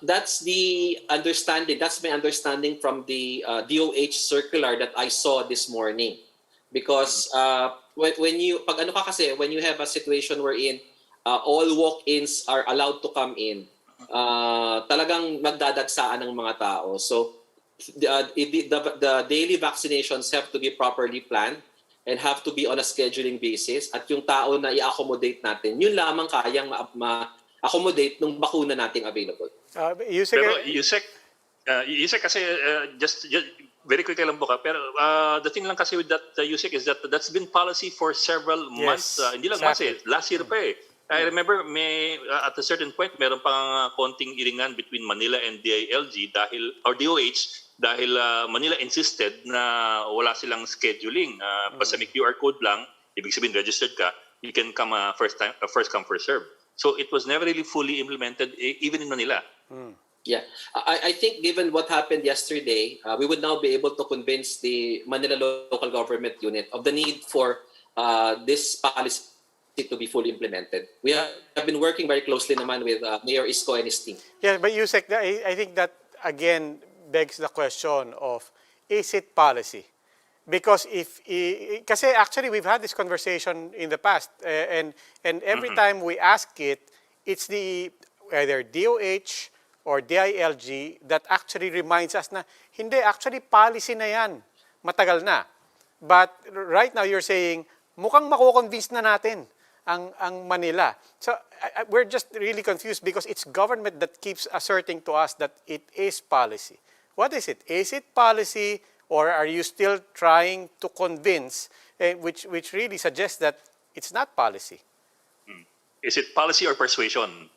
That's the understanding. That's my understanding from the DOH circular that I saw this morning. Because when you have a situation wherein all walk-ins are allowed to come in, talagang magdadagsaan ng mga tao. So the daily vaccinations have to be properly planned and have to be on a scheduling basis. At yung tao na i-accommodate natin, yun lamang kayang accommodate ng bakuna nating available. Pero Yusek kasi just very quickly lang po ka. Pero the thing lang kasi with that Yusek is that that's been policy for several months. Hindi lang exactly. months last year pa eh. I remember at a certain point meron pang konting iringan between Manila and DILG DOH dahil Manila insisted na wala silang scheduling. Basta may QR code lang, ibig sabihin registered ka, you can come first come first serve. So it was never really fully implemented, even in Manila. Yeah, I think given what happened yesterday, we would now be able to convince the Manila local government unit of the need for this policy to be fully implemented. We have been working very closely naman with Mayor Isko and his team. Yeah, but Yusek, I think that again begs the question of, is it policy? Because kasi actually we've had this conversation in the past, and every time we ask it, it's the either DOH or DILG that actually reminds us na hindi, actually policy na yan, matagal na. But right now you're saying mukhang mako-convince na natin ang Manila. So we're just really confused because it's government that keeps asserting to us that it is policy. What is it? Is it policy? Or are you still trying to convince, which really suggests that it's not policy? Is it policy or persuasion?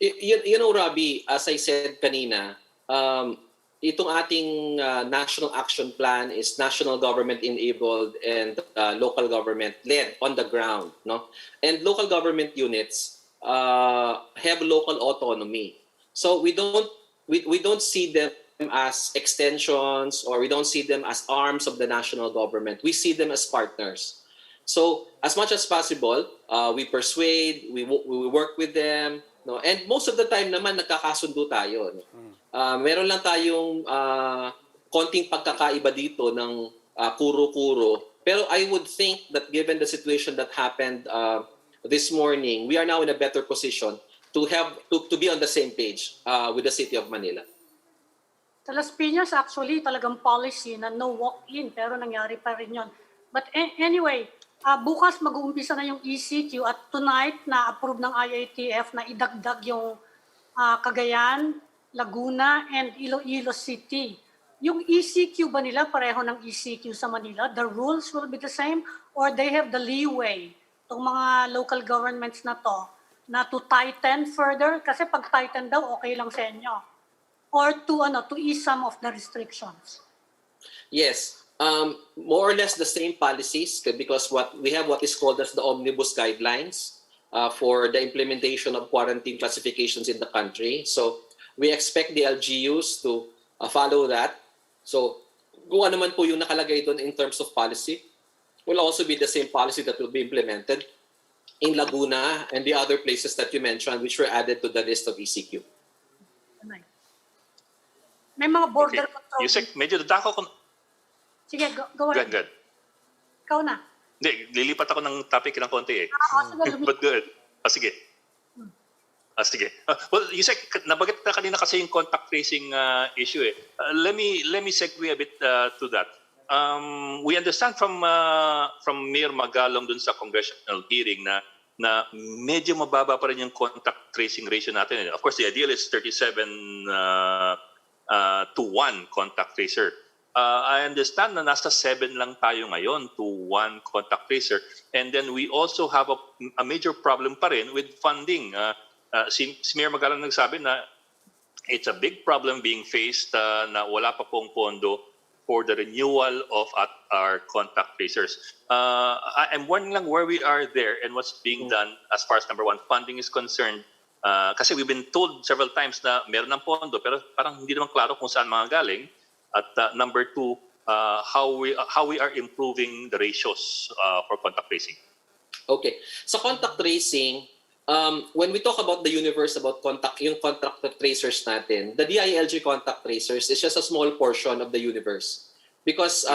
You know, Robbie, as I said kanina, itong ating national action plan is national government enabled and local government led on the ground, no? And local government units have local autonomy. So we don't see them as extensions or we don't see them as arms of the national government. We see them as partners. So as much as possible, we persuade, we work with them, no? And most of the time naman nagkakasundo tayo. No? Meron lang tayong konting pagkakaiba dito ng kuro-kuro. Pero I would think that given the situation that happened this morning, we are now in a better position to be on the same page with the City of Manila. Sa Las Piñas, actually, talagang policy na no walk-in, pero nangyari pa rin yun. But anyway, bukas mag-uumpisa na yung ECQ at tonight na-approve ng IATF na idagdag yung Cagayan, Laguna, and Iloilo City. Yung ECQ ba nila pareho ng ECQ sa Manila? The rules will be the same? or they have the leeway, itong mga local governments na to tighten further, kasi pag tighten daw, okay lang sa inyo, or to ease some of the restrictions? Yes, more or less the same policies, because we have what is called as the omnibus guidelines for the implementation of quarantine classifications in the country. So we expect the LGUs to follow that. So kung ano man po yung nakalagay doon in terms of policy, will also be the same policy that will be implemented in Laguna and the other places that you mentioned, which were added to the list of ECQ. May mga border Okay. control. Yusek, medyo dadako ko. Sige, go ahead. Good. Ikaw na. Hindi, lilipat ako ng topic ng konti eh. Sige, But good. Sige. Sige. Well, Yusek, nabanggit na kanina kasi yung contact tracing issue eh. Let me segue a bit to that. We understand from Mayor Magalong dun sa congressional hearing na medyo mababa pa rin yung contact tracing ratio natin. Of course, the ideal is 37 to 1 contact tracer. I understand na nasa 7 lang tayo ngayon to 1 contact tracer. And then we also have a major problem pa rin with funding. Si Mayor Magalong nagsabi na it's a big problem being faced na wala pa pong pondo for the renewal of our contact tracers. I'm wondering lang where we are there and what's being done as far as number 1, funding is concerned. Kasi we've been told several times na meron ng pondo pero parang hindi naman klaro kung saan mga galing. At number 2, how we are improving the ratios for contact tracing. Okay. Sa contact tracing, when we talk about the universe about yung contact tracers natin, the DILG contact tracers is just a small portion of the universe because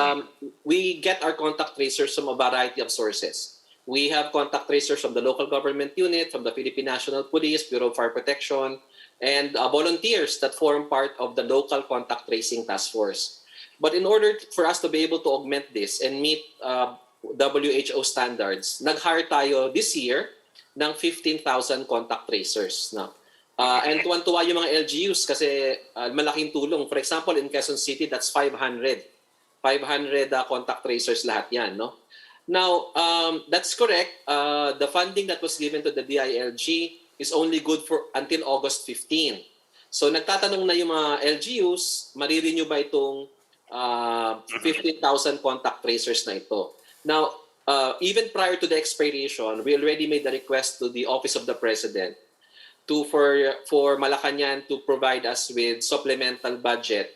we get our contact tracers from a variety of sources. We have contact tracers from the local government unit, from the Philippine National Police, Bureau of Fire Protection, and volunteers that form part of the local contact tracing task force. But in order for us to be able to augment this and meet WHO standards, nag-hire tayo this year ng 15,000 contact tracers. No? And tuwan-tuwa yung mga LGUs kasi malaking tulong. For example, in Quezon City, that's 500. 500 contact tracers lahat yan. No? Now, that's correct. The funding that was given to the DILG is only good for until August 15. So nagtatanong na yung mga LGUs, marirenew ba itong 15,000 contact tracers na ito? Now, even prior to the expiration, we already made the request to the Office of the President for Malacanang to provide us with supplemental budget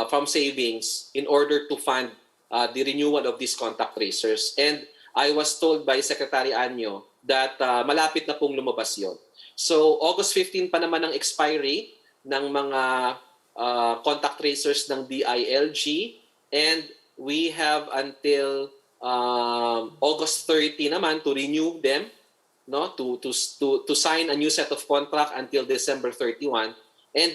from savings in order to fund the renewal of these contact tracers. And I was told by Secretary Anyo that malapit na pong lumabas yon. So August 15 pa naman ang expiry ng mga contact tracers ng DILG and we have until August 30 naman to renew them, no, to sign a new set of contract until December 31. And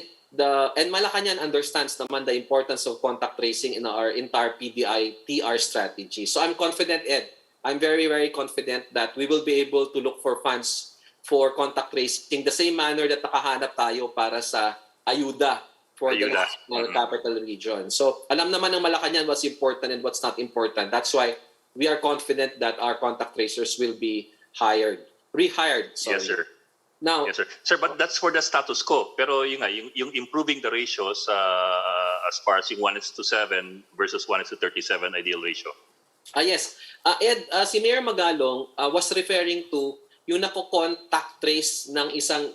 Malacanang understands naman the importance of contact tracing in our entire PDI-TR strategy. So I'm confident, Ed. I'm very, very confident that we will be able to look for funds for contact tracing the same manner that nakahanap tayo para sa ayuda for the national capital region. So alam naman ng Malacanang what's important and what's not important. That's why we are confident that our contact tracers will be rehired. Sorry. Yes, sir. Now, yes, sir. Sir, but that's for the status quo. Pero yung improving the ratios as far as yung 1:7 versus 1:37 ideal ratio. Yes. Ed, si Mayor Magalong was referring to yung nako-contact trace ng isang,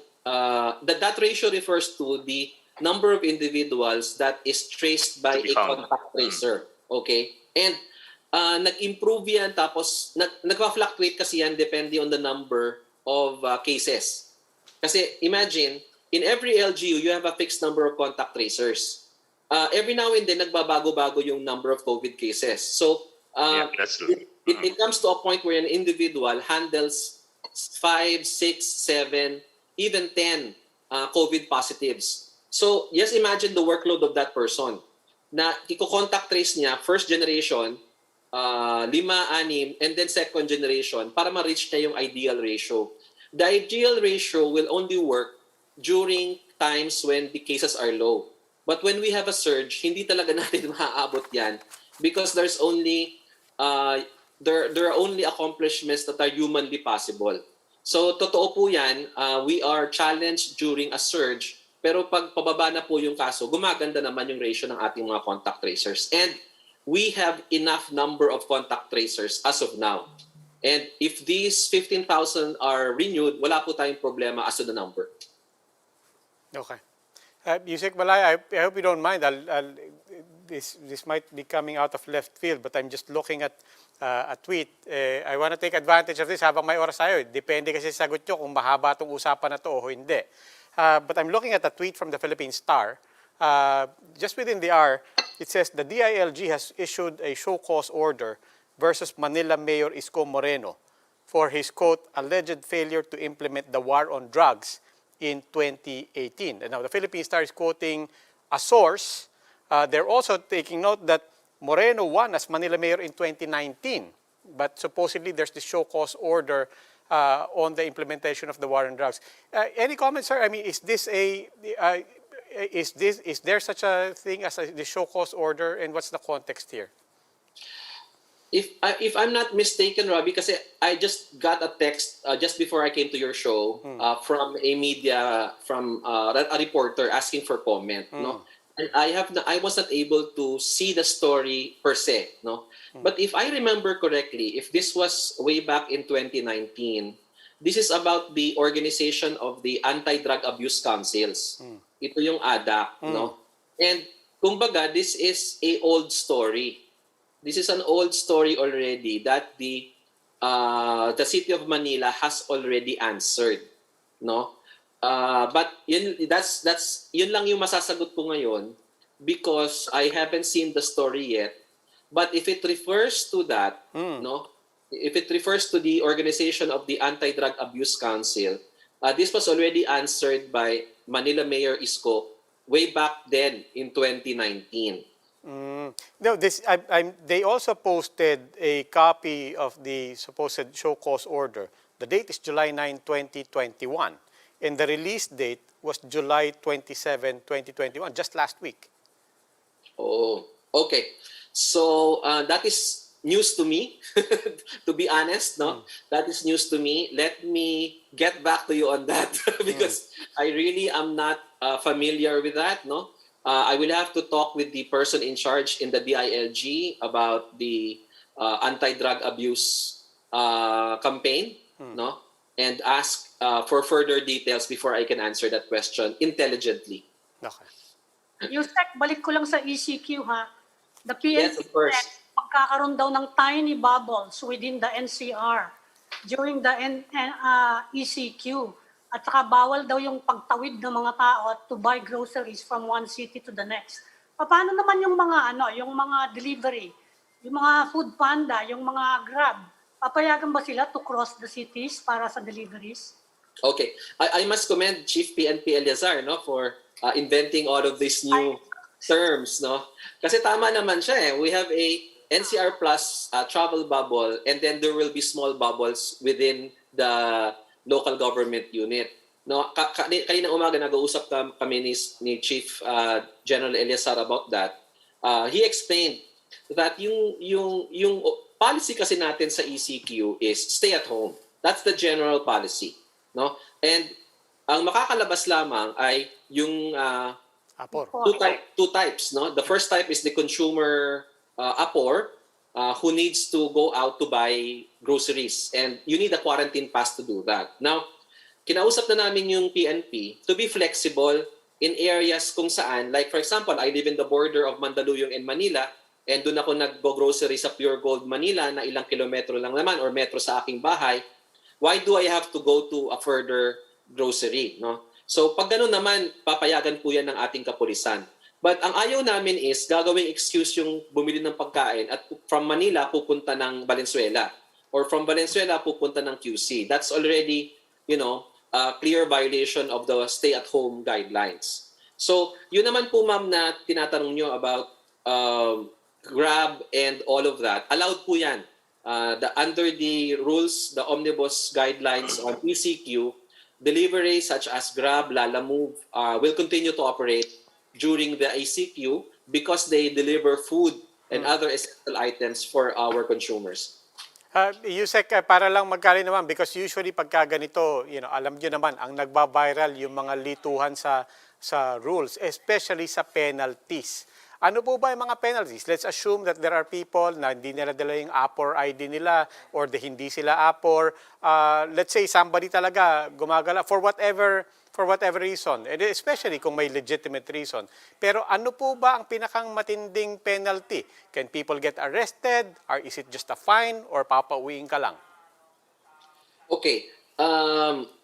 that ratio refers to the number of individuals that is traced by a contact tracer. Okay? And nag-improve yan, tapos nagpa-fluctuate kasi yan depende on the number of cases. Kasi imagine, in every LGU, you have a fixed number of contact tracers. Every now and then, nagbabago-bago yung number of COVID cases. So, that's true. It comes to a point where an individual handles 5, 6, 7, even 10 COVID positives. So, just imagine the workload of that person na i-contact trace niya, first generation, 5, 6, and then second generation para ma-reach niya yung ideal ratio. The ideal ratio will only work during times when the cases are low. But when we have a surge, hindi talaga natin maaabot yan because there's only there are only accomplishments that are humanly possible. So totoo po yan, we are challenged during a surge, pero pag pababa na po yung kaso, gumaganda naman yung ratio ng ating mga contact tracers. And we have enough number of contact tracers as of now. And if these 15,000 are renewed, wala po tayong problema as to the number. Okay. Yusek Malaya, I hope you don't mind. This might be coming out of left field, but I'm just looking at a tweet. I want to take advantage of this habang may oras tayo. Depende kasi sa sagot nyo kung mahaba itong usapan na to o hindi. But I'm looking at a tweet from the Philippine Star. Just within the hour, it says the DILG has issued a show cause order versus Manila Mayor Isko Moreno for his, quote, alleged failure to implement the war on drugs in 2018. And now the Philippine Star is quoting a source. They're also taking note that Moreno won as Manila Mayor in 2019, but supposedly there's the show cause order on the implementation of the war on drugs. Any comments, sir? I mean, is there such a thing as the show cause order, and what's the context here? If I'm not mistaken, Robbie, kasi I just got a text just before I came to your show from a media, from a reporter asking for comment, no? And I was not able to see the story per se, no? But if I remember correctly, if this was way back in 2019, this is about the organization of the Anti-Drug Abuse Councils. Ito yung ADAC, no? And kumbaga, this is a old story. This is an old story already that the City of Manila has already answered, no? But yun lang yung masasagot ko ngayon because I haven't seen the story yet. But if it refers to that, no, if it refers to the organization of the Anti-Drug Abuse Council, this was already answered by Manila Mayor Isko way back then in 2019. No, they also posted a copy of the supposed show cause order. The date is July 9, 2021. And the release date was July 27, 2021, just last week. Oh, okay. So that is news to me, to be honest, no? That is news to me. Let me get back to you on that because I really am not familiar with that, no? I will have to talk with the person in charge in the DILG about the anti-drug abuse campaign, no? And ask for further details before I can answer that question intelligently. Okay. Yusek, balik ko lang sa ECQ, ha? The Yes, PNP of course. said, magkakaroon daw ng tiny bubbles within the NCR during the ECQ. At saka bawal daw yung pagtawid ng mga tao to buy groceries from one city to the next. Paano naman yung mga yung mga delivery, yung mga food panda, yung mga Grab? Papayagan ba sila to cross the cities para sa deliveries? Okay. I must commend Chief PNP Eliazar, no, for inventing all of these new terms, no? Kasi tama naman siya eh. We have a NCR plus travel bubble, and then there will be small bubbles within the local government unit. No, kanina umaga nag-uusap kami ni Chief General Eliazar about that. He explained that yung policy kasi natin sa ECQ is stay at home. That's the general policy, no? And ang makakalabas lamang ay yung Apor. two types, no? The first type is the consumer apor who needs to go out to buy groceries, and you need a quarantine pass to do that. Now, kinausap na namin yung PNP to be flexible in areas kung saan, like for example, I live in the border of Mandaluyong and Manila, and doon ako nag-grocery sa Pure Gold Manila na ilang kilometro lang naman or metro sa aking bahay. Why do I have to go to a further grocery, no? So pag gano'n naman, papayagan po yan ng ating kapulisan. But ang ayaw namin is gagawing excuse yung bumili ng pagkain at from Manila pupunta ng Valenzuela or from Valenzuela pupunta ng QC. That's already, a clear violation of the stay-at-home guidelines. So yun naman po ma'am na tinatanong nyo about Grab and all of that. Allowed po yan. Under the rules, the omnibus guidelines on ECQ, deliveries such as Grab, Lala Move will continue to operate during the ECQ because they deliver food and other essential items for our consumers. Yusek, para lang magkali naman, because usually pagka ganito, alam nyo naman, ang nagba-viral yung mga lituhan sa rules, especially sa penalties. Ano po ba yung mga penalties? Let's assume that there are people na hindi nila dala yung APOR ID nila or hindi sila APOR. Let's say somebody talaga gumagala for whatever reason, and especially kung may legitimate reason. Pero ano po ba ang pinakang matinding penalty? Can people get arrested? Or is it just a fine? Or papauwiin ka lang? Okay.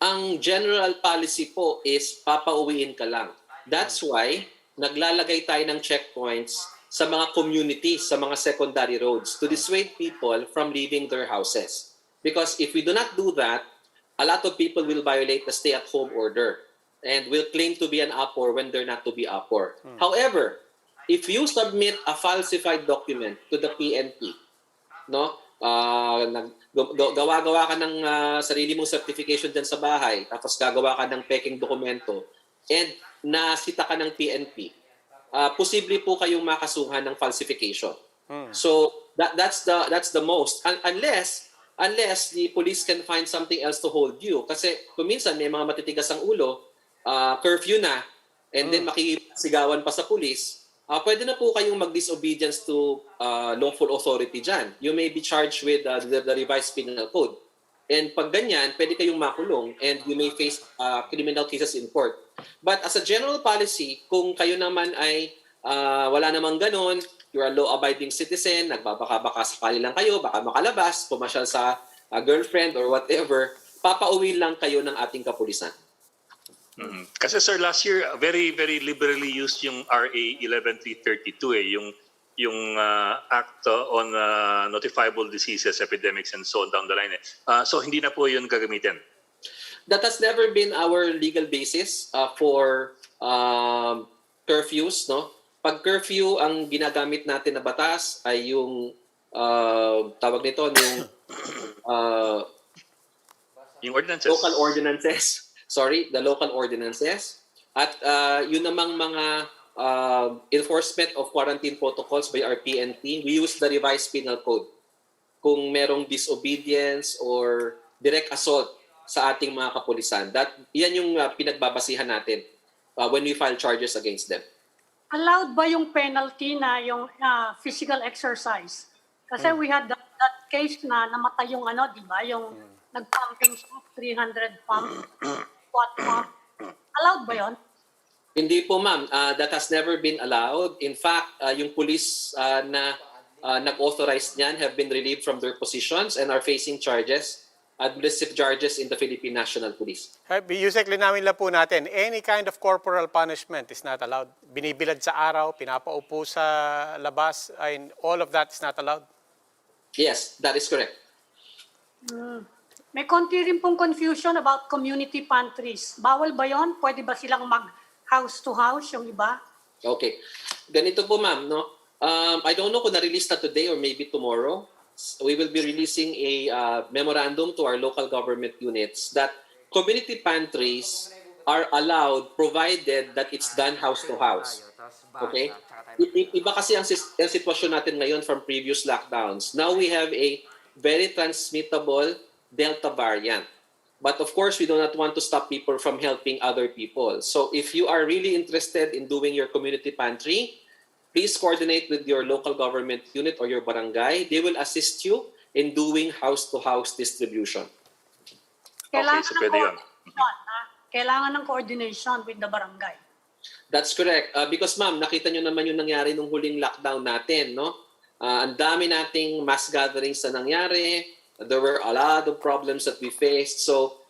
Ang general policy po is papauwiin ka lang. That's why naglalagay tayo ng checkpoints sa mga communities, sa mga secondary roads to dissuade people from leaving their houses. Because if we do not do that, a lot of people will violate the stay-at-home order and will claim to be an APOR when they're not to be APOR. However, if you submit a falsified document to the PNP, no, gawa-gawa ka ng sarili mong certification dyan sa bahay, tapos gagawa ka ng peking dokumento, and nasita ka ng PNP, posible po kayong makasuhan ng falsification. So that's the most, unless the police can find something else to hold you. Kasi kung minsan may mga matitigas ang ulo, curfew na, and then makikisigawan pa sa police, pwede na po kayong mag-disobedience to lawful authority dyan. You may be charged with the revised penal code. And pag ganyan, pwede kayong makulong and you may face criminal cases in court. But as a general policy, kung kayo naman ay wala namang ganon, you're a law-abiding citizen, nagbabaka-baka sakali lang kayo, baka makalabas, pumasyal sa girlfriend or whatever, papauwi lang kayo ng ating kapulisan. Kasi sir, last year, very, very liberally used yung RA 11332 yung Act on Notifiable Diseases, Epidemics, and so on down the line. So hindi na po yun gagamitin? That has never been our legal basis for curfews. No? Pag curfew, ang ginagamit natin na batas ay yung tawag nito, yung ordinances. Local ordinances. The local ordinances. At yun namang mga enforcement of quarantine protocols by our PNP, we use the revised penal code. Kung merong disobedience or direct assault sa ating mga kapulisan, yan yung pinagbabasihan natin when we file charges against them. Allowed ba yung penalty na yung physical exercise? Kasi we had that case na namatay yung di ba? Yung nag-pumping siya, 300 pump, squat pump. Allowed ba yun? Hindi po ma'am, that has never been allowed. In fact, yung police na nag-authorize niyan have been relieved from their positions and are facing administrative charges in the Philippine National Police. Yusek, linawin lang po natin, any kind of corporal punishment is not allowed. Binibilad sa araw, pinapaupo sa labas, and all of that is not allowed? Yes, that is correct. May konti rin pong confusion about community pantries. Bawal ba yon? Pwede ba silang mag-house to house yung iba? Okay. Ganito po ma'am, no? I don't know kung na-release na today or maybe tomorrow. We will be releasing a memorandum to our local government units that community pantries are allowed provided that it's done house to house. Okay? Iba kasi ang sitwasyon natin ngayon from previous lockdowns. Now we have a very transmittable Delta variant. But of course, we do not want to stop people from helping other people. So if you are really interested in doing your community pantry, please coordinate with your local government unit or your barangay. They will assist you in doing house-to-house distribution. Kailangan so ng pwede yun. Kailangan ng coordination with the barangay. That's correct. Because ma'am, nakita nyo naman yung nangyari nung huling lockdown natin, no? Ang dami nating mass gatherings na nangyari. There were a lot of problems that we faced. So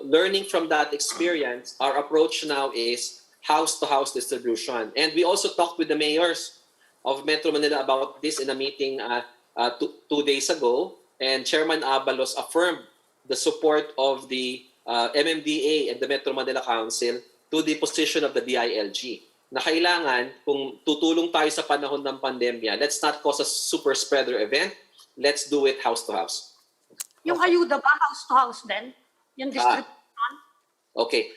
learning from that experience, our approach now is house-to-house distribution. And we also talked with the mayors of Metro Manila about this in a meeting 2 days ago. And Chairman Abalos affirmed the support of the MMDA and the Metro Manila Council to the position of the DILG. Na kailangan, kung tutulong tayo sa panahon ng pandemya, let's not cause a super spreader event. Let's do it house-to-house. Yung ayuda ba, house-to-house din? Yung distribution? Okay.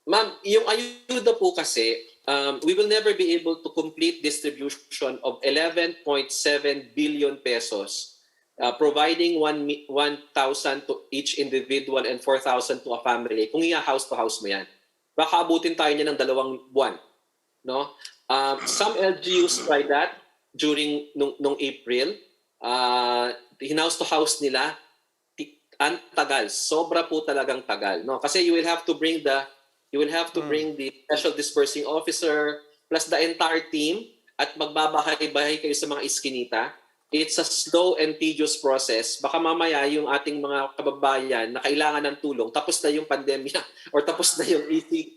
Ma'am, yung ayuda po kasi, we will never be able to complete distribution of 11.7 billion pesos providing 1,000 to each individual and 4,000 to a family, kung house to house mo yan, baka abutin tayo niya ng 2 buwan. No? Some LGUs tried that during nung April. House to house nila, ang tagal. Sobra po talagang tagal. No? Kasi you will have to bring the special dispersing officer plus the entire team at magbabahay-bahay kayo sa mga iskinita. It's a slow and tedious process. Baka mamaya yung ating mga kababayan na kailangan ng tulong, tapos na yung pandemya or tapos na yung ECQ,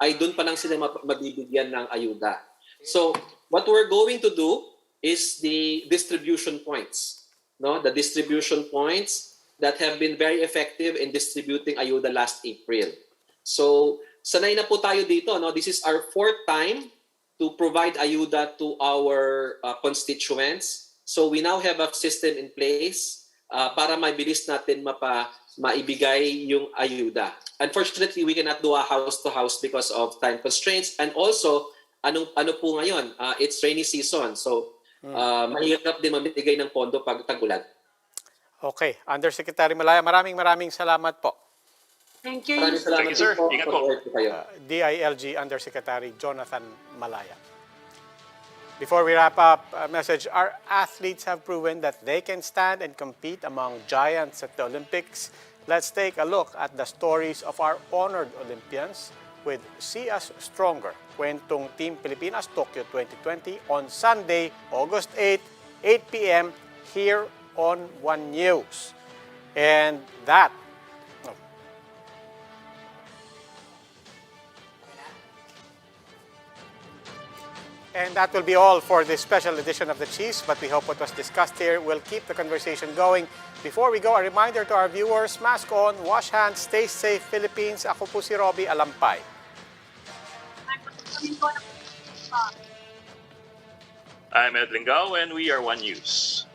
ay doon pa lang sila mabibigyan ng ayuda. So, what we're going to do is the distribution points. No? The distribution points that have been very effective in distributing ayuda last April. So, sanay na po tayo dito. No? This is our 4th time to provide ayuda to our constituents. So we now have a system in place para mabilis natin maibigay yung ayuda. Unfortunately, we cannot do a house-to-house because of time constraints. And also, ano po ngayon? It's rainy season. So mahirap din mamigay ng pondo pag tag-ulan. Okay. Undersecretary Malaya, maraming salamat po. Thank you. Maraming salamat. Thank you, sir. Ingat po. DILG Undersecretary Jonathan Malaya. Before we wrap up, a message, our athletes have proven that they can stand and compete among giants at the Olympics. Let's take a look at the stories of our honored Olympians with See Us Stronger, Kwentong Team Pilipinas Tokyo 2020 on Sunday, August 8, 8 p.m. here on One News. And that will be all for this special edition of The Cheese, but we hope what was discussed here will keep the conversation going. Before we go, a reminder to our viewers, mask on, wash hands, stay safe, Philippines. Ako po si Robbie Alampay. I'm Ed Lingao and we are One News.